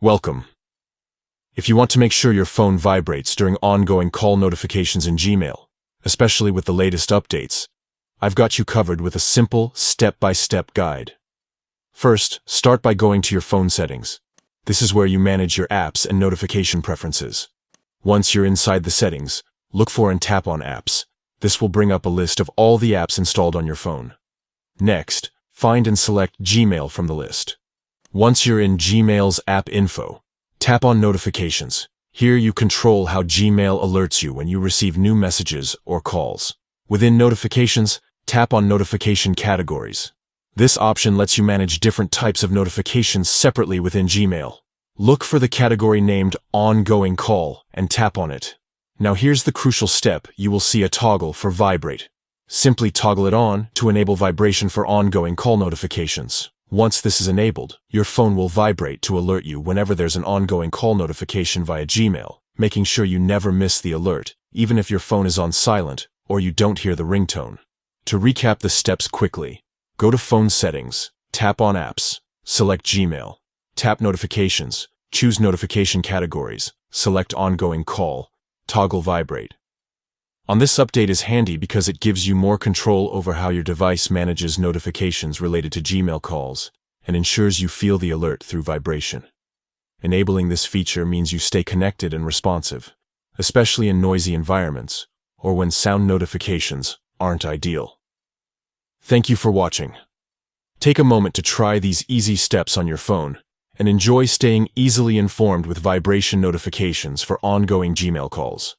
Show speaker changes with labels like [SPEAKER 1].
[SPEAKER 1] Welcome. If you want to make sure your phone vibrates during ongoing call notifications in Gmail, especially with the latest updates, I've got you covered with a simple, step-by-step guide. First, start by going to your phone settings. This is where you manage your apps and notification preferences. Once you're inside the settings, look for and tap on Apps. This will bring up a list of all the apps installed on your phone. Next, find and select Gmail from the list. Once you're in Gmail's app info, tap on Notifications. Here you control how Gmail alerts you when you receive new messages or calls. Within Notifications, tap on Notification Categories. This option lets you manage different types of notifications separately within Gmail. Look for the category named Ongoing Call and tap on it. Now here's the crucial step. You will see a toggle for Vibrate. Simply toggle it on to enable vibration for ongoing call notifications. Once this is enabled, your phone will vibrate to alert you whenever there's an ongoing call notification via Gmail, making sure you never miss the alert, even if your phone is on silent or you don't hear the ringtone. To recap the steps quickly, go to Phone Settings, tap on Apps, select Gmail, tap Notifications, choose Notification Categories, select Ongoing Call, toggle Vibrate. This update is handy because it gives you more control over how your device manages notifications related to Gmail calls and ensures you feel the alert through vibration. Enabling this feature means you stay connected and responsive, especially in noisy environments or when sound notifications aren't ideal. Thank you for watching. Take a moment to try these easy steps on your phone and enjoy staying easily informed with vibration notifications for ongoing Gmail calls.